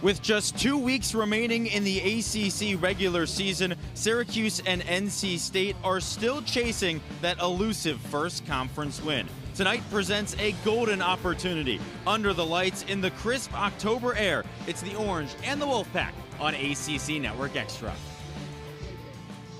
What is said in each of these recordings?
With just 2 weeks remaining in the ACC regular season, Syracuse and NC State are still chasing that elusive first conference win. Tonight presents a golden opportunity. Under the lights in the crisp October air, it's the Orange and the Wolfpack on ACC Network Extra.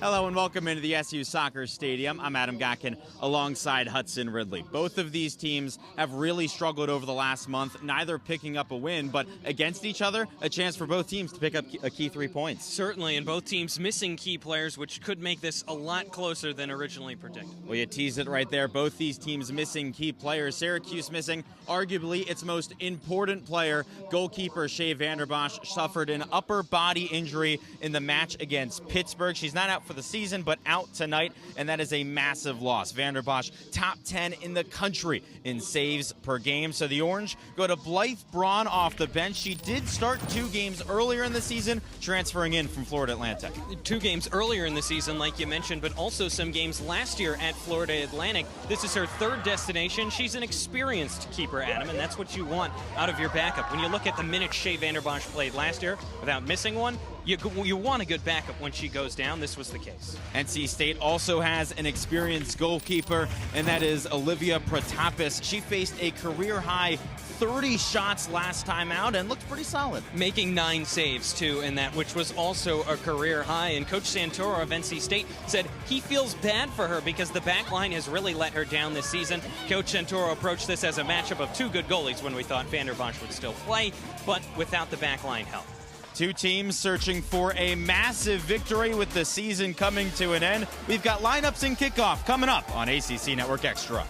Hello and welcome into the SU Soccer Stadium. I'm Adam Gotkin alongside Hudson Ridley. Both of these teams have really struggled over the last month, neither picking up a win, but against each other, a chance for both teams to pick up a key 3 points. Certainly, and both teams missing key players, which could make this a lot closer than originally predicted. Well, you teased it right there. Both these teams missing key players. Syracuse missing arguably its most important player. Goalkeeper Shea Vanderbosch suffered an upper body injury in the match against Pittsburgh. She's not out for the season, but out tonight, and that is a massive loss. Vanderbosch, top 10 in the country in saves per game. So the Orange go to Blythe Braun off the bench. She did start 2 games earlier in the season, transferring in from Florida Atlantic. 2 games earlier in the season, like you mentioned, but also some games last year at Florida Atlantic. This is her 3rd destination. She's an experienced keeper, Adam, and that's what you want out of your backup. When you look at the minutes Shea Vanderbosch played last year without missing one, you want a good backup when she goes down. This was the case. NC State also has an experienced goalkeeper, and that is Olivia Protopis. She faced a career-high 30 shots last time out and looked pretty solid. Making 9 saves, too, in that, which was also a career high. And Coach Santoro of NC State said he feels bad for her because the back line has really let her down this season. Coach Santoro approached this as a matchup of 2 good goalies when we thought Vanderbosch would still play, but without the back line help. 2 teams searching for a massive victory with the season coming to an end. We've got lineups and kickoff coming up on ACC Network Extra.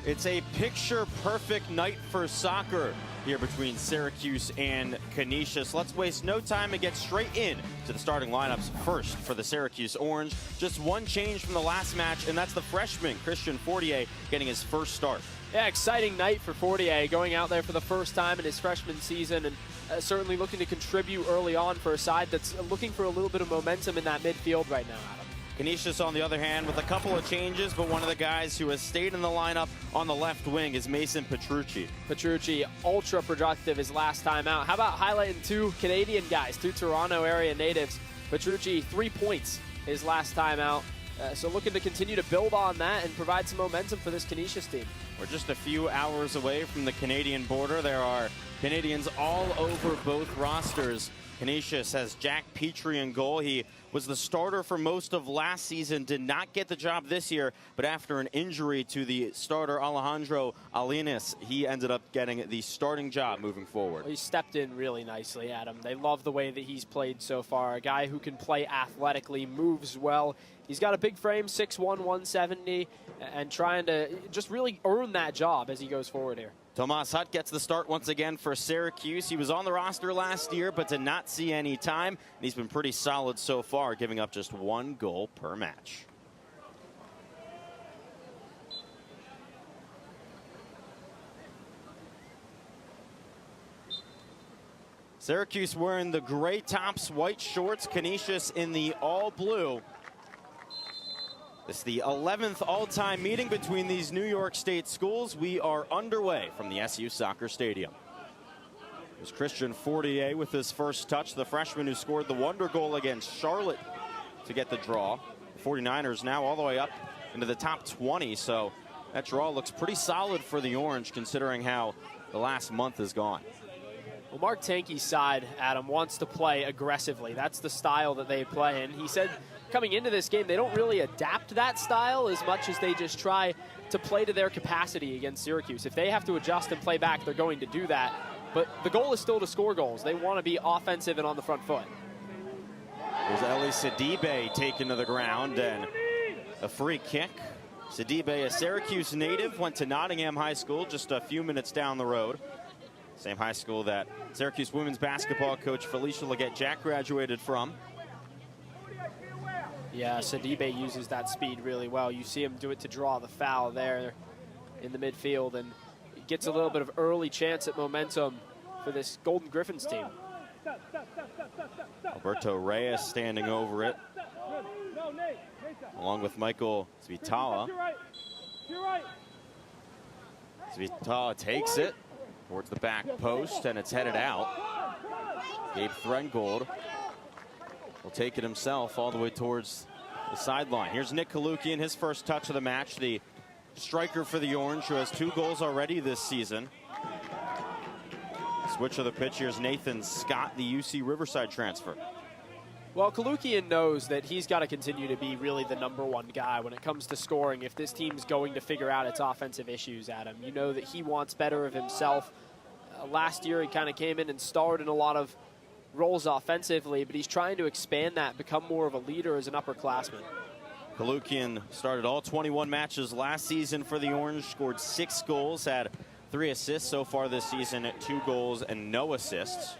It's a picture-perfect night for soccer here between Syracuse and Canisius. Let's waste no time and get straight in to the starting lineups. First, for the Syracuse Orange, just one change from the last match, and that's the freshman, Christian Fortier, getting his first start. Yeah, exciting night for Fortier, going out there for the first time in his freshman season, and certainly looking to contribute early on for a side that's looking for a little bit of momentum in that midfield right now, Adam. Canisius, on the other hand, with a couple of changes, but one of the guys who has stayed in the lineup on the left wing is Mason Petrucci. Petrucci, ultra productive his last time out. How about highlighting 2 Canadian guys, 2 Toronto area natives? Petrucci, 3 points his last time out. So looking to continue to build on that and provide some momentum for this Canisius team. We're just a few hours away from the Canadian border. There are Canadians all over both rosters. Canisius has Jack Petrie in goal. He was the starter for most of last season, did not get the job this year, but after an injury to the starter Alejandro Alinas, he ended up getting the starting job moving forward. Well, he stepped in really nicely, Adam. They love the way that he's played so far. A guy who can play athletically, moves well. He's got a big frame, 6'1", 170, and trying to just really earn that job as he goes forward here. Tomas Hutt gets the start once again for Syracuse. He was on the roster last year, but did not see any time. And he's been pretty solid so far, giving up just 1 goal per match. Syracuse wearing the gray tops, white shorts. Canisius in the all blue. This is the 11th all-time meeting between these New York State schools. We are underway from the SU Soccer Stadium. There's Christian Fortier with his first touch, the freshman who scored the wonder goal against Charlotte to get the draw. The 49ers now all the way up into the top 20, so that draw looks pretty solid for the Orange considering how the last month has gone. Well, Mark Tankey's side, Adam, wants to play aggressively. That's the style that they play in. He said coming into this game, they don't really adapt that style as much as they just try to play to their capacity against Syracuse. If they have to adjust and play back, they're going to do that. But the goal is still to score goals. They want to be offensive and on the front foot. There's Ellie Sidibe taken to the ground and a free kick. Sidibe, a Syracuse native, went to Nottingham High School just a few minutes down the road. Same high school that Syracuse women's basketball coach Felicia Leggett-Jack graduated from. Yeah, Sidibe uses that speed really well. You see him do it to draw the foul there in the midfield, and he gets a little bit of early chance at momentum for this Golden Griffins team. Alberto Reyes standing over it, along with Michael Svitala. Vita takes it towards the back post, and it's headed out. Gabe Threngold will take it himself all the way towards the sideline. Here's Nick Kalukian, his first touch of the match, the striker for the Orange, who has 2 goals already this season. Switch of the pitch, here's Nathan Scott, the UC Riverside transfer. Well, Kalukian knows that he's got to continue to be really the #1 guy when it comes to scoring if this team's going to figure out its offensive issues, Adam. You know that he wants better of himself. Last year, he kind of came in and starred in a lot of roles offensively, but he's trying to expand that, become more of a leader as an upperclassman. Kalukian started all 21 matches last season for the Orange, scored 6 goals, had 3 assists so far this season, 2 goals and no assists.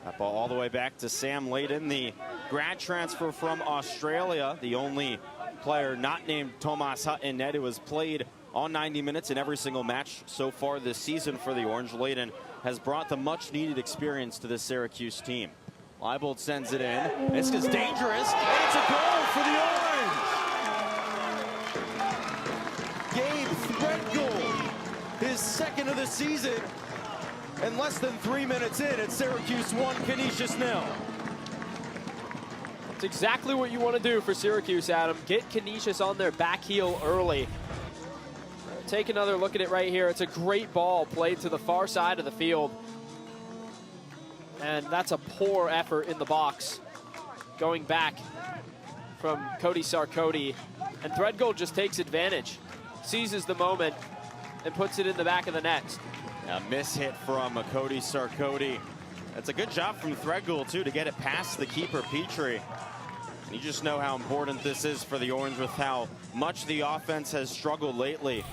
That ball all the way back to Sam Layden, the grad transfer from Australia, the only player not named Tomas Hutt in net who has played all 90 minutes in every single match so far this season for the Orange. Layden has brought the much-needed experience to this Syracuse team. Leibold sends it in. This is dangerous, and it's a goal for the Orange! Gabe Threngold, his second of the season. And less than 3 minutes in, it's Syracuse 1, Canisius 0. It's exactly what you want to do for Syracuse, Adam. Get Canisius on their back heel early. Take another look at it right here. It's a great ball played to the far side of the field. And that's a poor effort in the box. Going back from Cody Sarkodie. And Threadgold just takes advantage, seizes the moment, and puts it in the back of the net. A mishit from Cody Sarkodie. That's a good job from Threadgold, too, to get it past the keeper, Petrie. You just know how important this is for the Orange with how much the offense has struggled lately.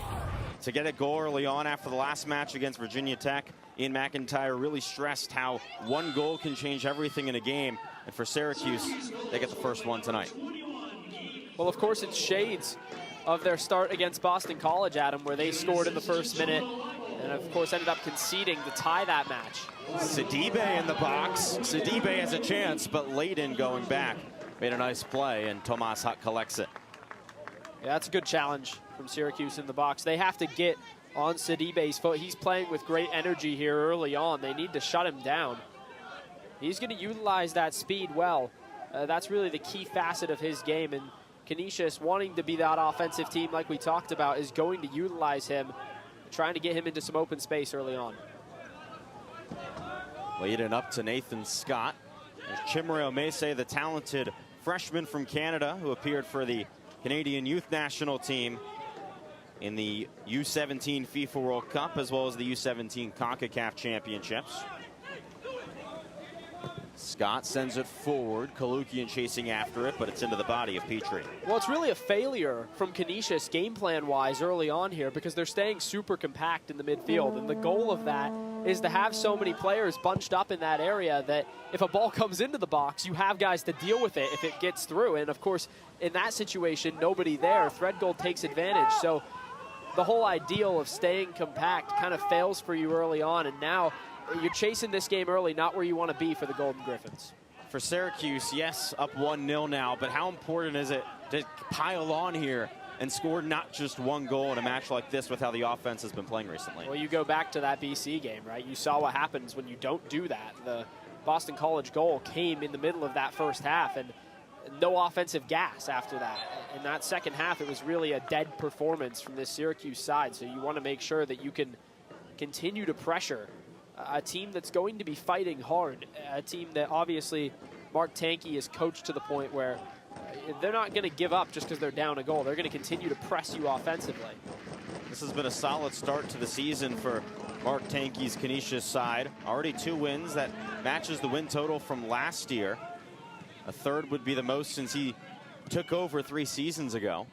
To get a goal early on after the last match against Virginia Tech, Ian McIntyre really stressed how 1 goal can change everything in a game. And for Syracuse, they get the first one tonight. Well, of course, it's shades of their start against Boston College, Adam, where they scored in the first minute and, of course, ended up conceding to tie that match. Sidibe in the box. Sidibe has a chance, but Layden going back made a nice play, and Tomas Hutt collects it. Yeah, that's a good challenge from Syracuse in the box. They have to get on Sidibe's foot. He's playing with great energy here early on. They need to shut him down. He's going to utilize that speed well. That's really the key facet of his game, and Canisius, wanting to be that offensive team like we talked about, is going to utilize him, trying to get him into some open space early on. Layden up to Nathan Scott. There's Chimere Omese, the talented freshman from Canada who appeared for the Canadian Youth National Team in the U17 FIFA World Cup as well as the U17 CONCACAF Championships. Scott sends it forward. Kalukian chasing after it, but it's into the body of Petrie. Well, it's really a failure from Canisius game plan-wise early on here because they're staying super compact in the midfield, and the goal of that is to have so many players bunched up in that area that if a ball comes into the box, you have guys to deal with it if it gets through. And, of course, in that situation, nobody there. Threadgold takes advantage. So the whole ideal of staying compact kind of fails for you early on, and now you're chasing this game early, not where you want to be for the Golden Griffins. For Syracuse, yes, up 1-0 now, but how important is it to pile on here and score not just 1 goal in a match like this with how the offense has been playing recently? Well, you go back to that BC game, right? You saw what happens when you don't do that. The Boston College goal came in the middle of that first half, and no offensive gas after that. In that second half, it was really a dead performance from this Syracuse side, so you want to make sure that you can continue to pressure a team that's going to be fighting hard, a team that obviously Mark Tankey is coached to the point where they're not going to give up just because they're down a goal. They're going to continue to press you offensively. This has been a solid start to the season for Mark Tankey's Canisius side. Already 2 wins. That matches the win total from last year. A third would be the most since he took over 3 seasons ago.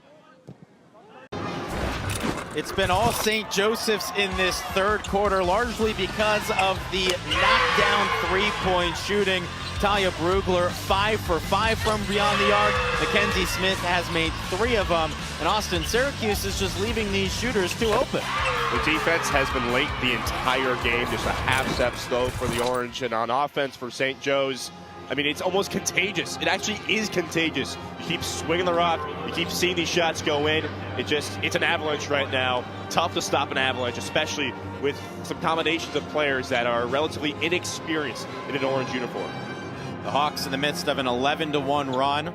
It's been all St. Joseph's in this third quarter, largely because of the knockdown 3-point shooting. Talia Brugler 5 for 5 from beyond the arc. Mackenzie Smith has made 3 of them. And Austin, Syracuse is just leaving these shooters too open. The defense has been late the entire game, just a half step slow for the Orange. And on offense for St. Joe's, I mean, it's almost contagious. It actually is contagious. You keep swinging the rock. You keep seeing these shots go in. It's an avalanche right now. Tough to stop an avalanche, especially with some combinations of players that are relatively inexperienced in an orange uniform. The Hawks in the midst of an 11-1 run.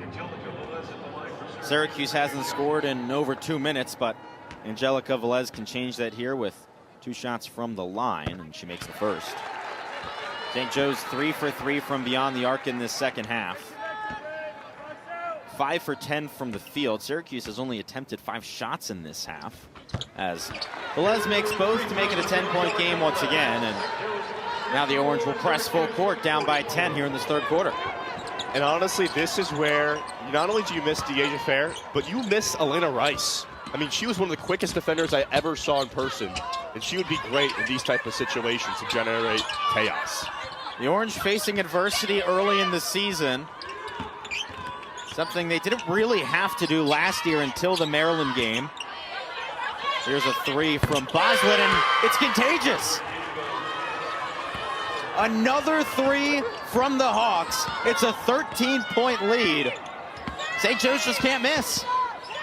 Syracuse hasn't scored in over 2 minutes, but Angelica Velez can change that here with 2 shots from the line, and she makes the first. St. Joe's 3 for 3 from beyond the arc in this second half. 5 for 10 from the field. Syracuse has only attempted 5 shots in this half, as Velez makes both to make it a 10-point game once again, and now the Orange will press full court down by 10 here in this third quarter. And honestly, this is where not only do you miss Deasia Fair, but you miss Elena Rice. I mean, she was one of the quickest defenders I ever saw in person, and she would be great in these type of situations to generate chaos. The Orange facing adversity early in the season, something they didn't really have to do last year until the Maryland game. Here's a 3 from Boswell, and it's contagious. Another 3 from the Hawks. It's a 13-point lead. St. Joe's just can't miss.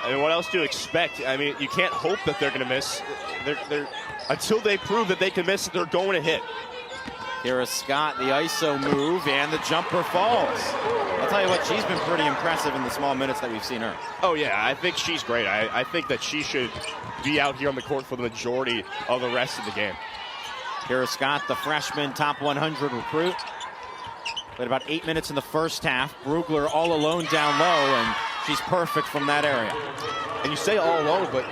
I mean, what else do you expect? I mean, you can't hope that they're going to miss. They're until they prove that they can miss, they're going to hit. Kira Scott, the ISO move, and the jumper falls. I'll tell you what, she's been pretty impressive in the small minutes that we've seen her. Oh, yeah, I think she's great. I think that she should be out here on the court for the majority of the rest of the game. Kira Scott, the freshman top 100 recruit. Played about 8 minutes in the first half. Brugler all alone down low, and she's perfect from that area. And you say all alone, but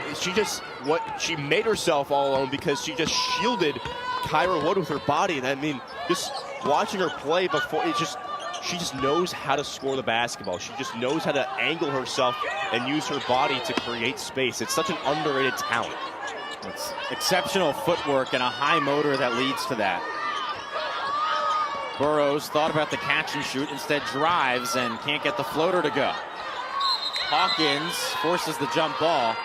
she made herself all alone because she just shielded Kyra Wood with her body. And I mean, just watching her play before, she just knows how to score the basketball. She just knows how to angle herself and use her body to create space. It's such an underrated talent. It's exceptional footwork and a high motor that leads to that. Burrows thought about the catch and shoot, instead drives and can't get the floater to go. Hawkins forces the jump ball,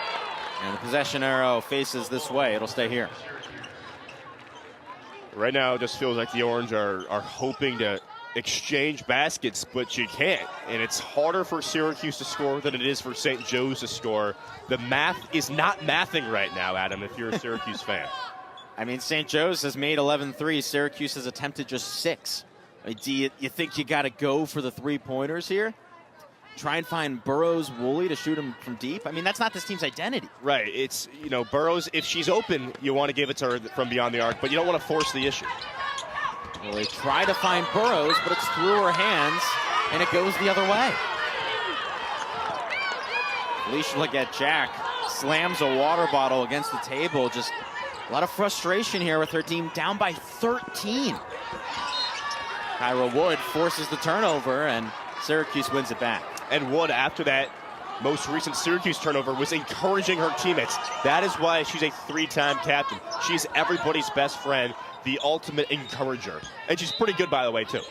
and the possession arrow faces this way. It'll stay here. Right now, it just feels like the Orange are hoping to exchange baskets, but you can't. And it's harder for Syracuse to score than it is for St. Joe's to score. The math is not mathing right now, Adam, if you're a Syracuse fan. I mean, St. Joe's has made 11 threes. Syracuse has attempted just 6. Do you think you got to go for the 3-pointers here? Try and find Burrows, Woolley to shoot him from deep? I mean, that's not this team's identity. Right. It's, Burrows, if she's open, you want to give it to her from beyond the arc, but you don't want to force the issue. Well, they try to find Burrows, but it's through her hands, and it goes the other way. Felicia Leggett-Jack slams a water bottle against the table. Just a lot of frustration here with her team down by 13. Kyra Wood forces the turnover, and Syracuse wins it back. And Wood, after that most recent Syracuse turnover, was encouraging her teammates. That is why she's a 3-time captain. She's everybody's best friend, the ultimate encourager. And she's pretty good, by the way, too.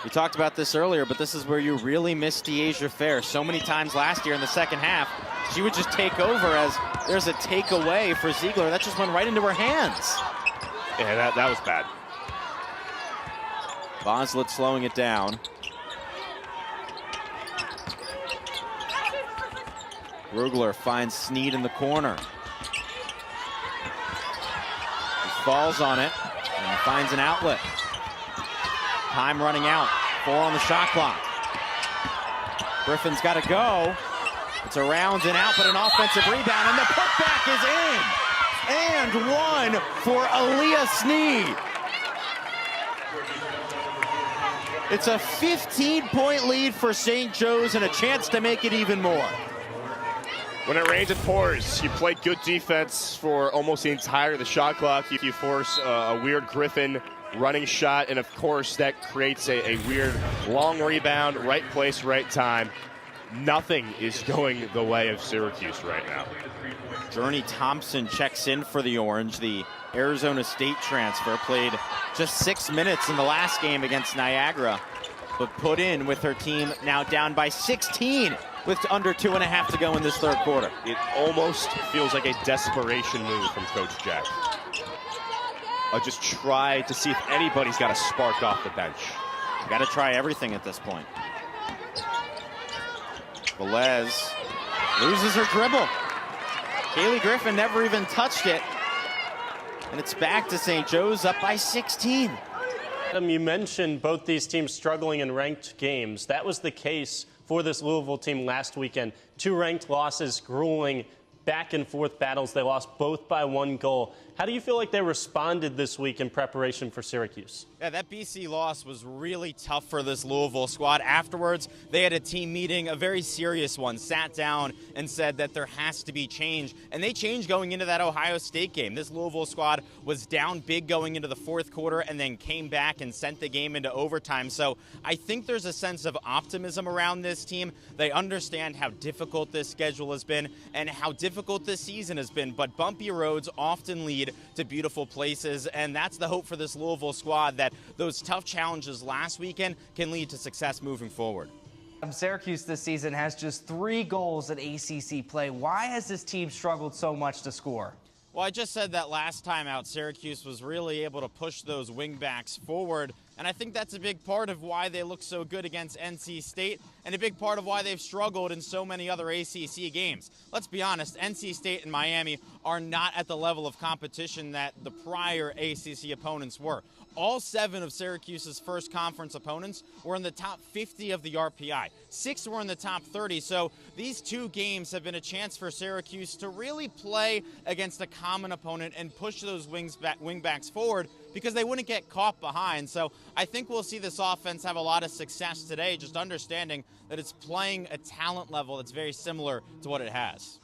We talked about this earlier, but this is where you really miss Deasia Fair. So many times last year in the second half, she would just take over as there's a takeaway for Ziegler. That just went right into her hands. Yeah, that was bad. Boslet slowing it down. Brugler finds Sneed in the corner. He falls on it and finds an outlet. Time running out. 4 on the shot clock. Griffin's got to go. It's around and out, but an offensive rebound, and the putback is in. And 1 for Aaliyah Sneed. It's a 15-point lead for St. Joe's and a chance to make it even more. When it rains, it pours. You play good defense for almost the entire of the shot clock. You force a weird Griffin running shot, and of course that creates a weird long rebound, right place, right time. Nothing is going the way of Syracuse right now. Journey Thompson checks in for the Orange. The Arizona State transfer played just 6 minutes in the last game against Niagara, but put in with her team now down by 16 with under 2.5 to go in this third quarter. It almost feels like a desperation move from Coach Jack. I'll just try to see if anybody's got a spark off the bench. Got to try everything at this point. Velez loses her dribble. Kaylee Griffin never even touched it. And it's back to St. Joe's up by 16. Adam, you mentioned both these teams struggling in ranked games. That was the case for this Louisville team last weekend. 2 ranked losses, grueling back and forth battles. They lost both by 1 goal. How do you feel like they responded this week in preparation for Syracuse? Yeah, that BC loss was really tough for this Louisville squad. Afterwards, they had a team meeting, a very serious one, sat down and said that there has to be change. And they changed going into that Ohio State game. This Louisville squad was down big going into the 4th quarter and then came back and sent the game into overtime. So I think there's a sense of optimism around this team. They understand how difficult this schedule has been and how difficult this season has been. But bumpy roads often lead to beautiful places, and that's the hope for this Louisville squad, that those tough challenges last weekend can lead to success moving forward. Syracuse this season has just 3 goals in ACC play. Why has this team struggled so much to score? Well, I just said that last time out, Syracuse was really able to push those wingbacks forward, and I think that's a big part of why they look so good against NC State and a big part of why they've struggled in so many other ACC games. Let's be honest, NC State and Miami are not at the level of competition that the prior ACC opponents were. All 7 of Syracuse's first conference opponents were in the top 50 of the RPI. 6 were in the top 30, so these 2 games have been a chance for Syracuse to really play against a common opponent and push those wingbacks forward because they wouldn't get caught behind. So I think we'll see this offense have a lot of success today, just understanding that it's playing a talent level that's very similar to what it has.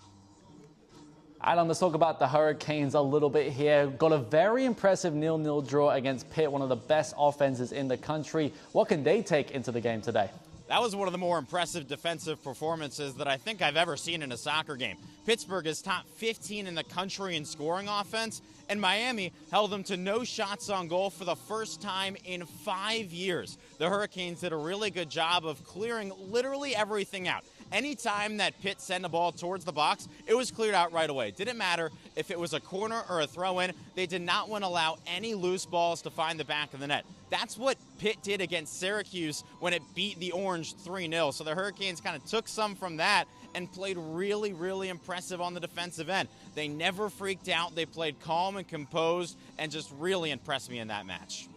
Adam, let's talk about the Hurricanes a little bit here. Got a very impressive 0-0 draw against Pitt, one of the best offenses in the country. What can they take into the game today? That was one of the more impressive defensive performances that I think I've ever seen in a soccer game. Pittsburgh is top 15 in the country in scoring offense, and Miami held them to no shots on goal for the first time in 5 years. The Hurricanes did a really good job of clearing literally everything out. Anytime that Pitt sent a ball towards the box, it was cleared out right away. Didn't matter if it was a corner or a throw-in. They did not want to allow any loose balls to find the back of the net. That's what Pitt did against Syracuse when it beat the Orange 3-0. So the Hurricanes kind of took some from that and played really, really impressive on the defensive end. They never freaked out. They played calm and composed and just really impressed me in that match.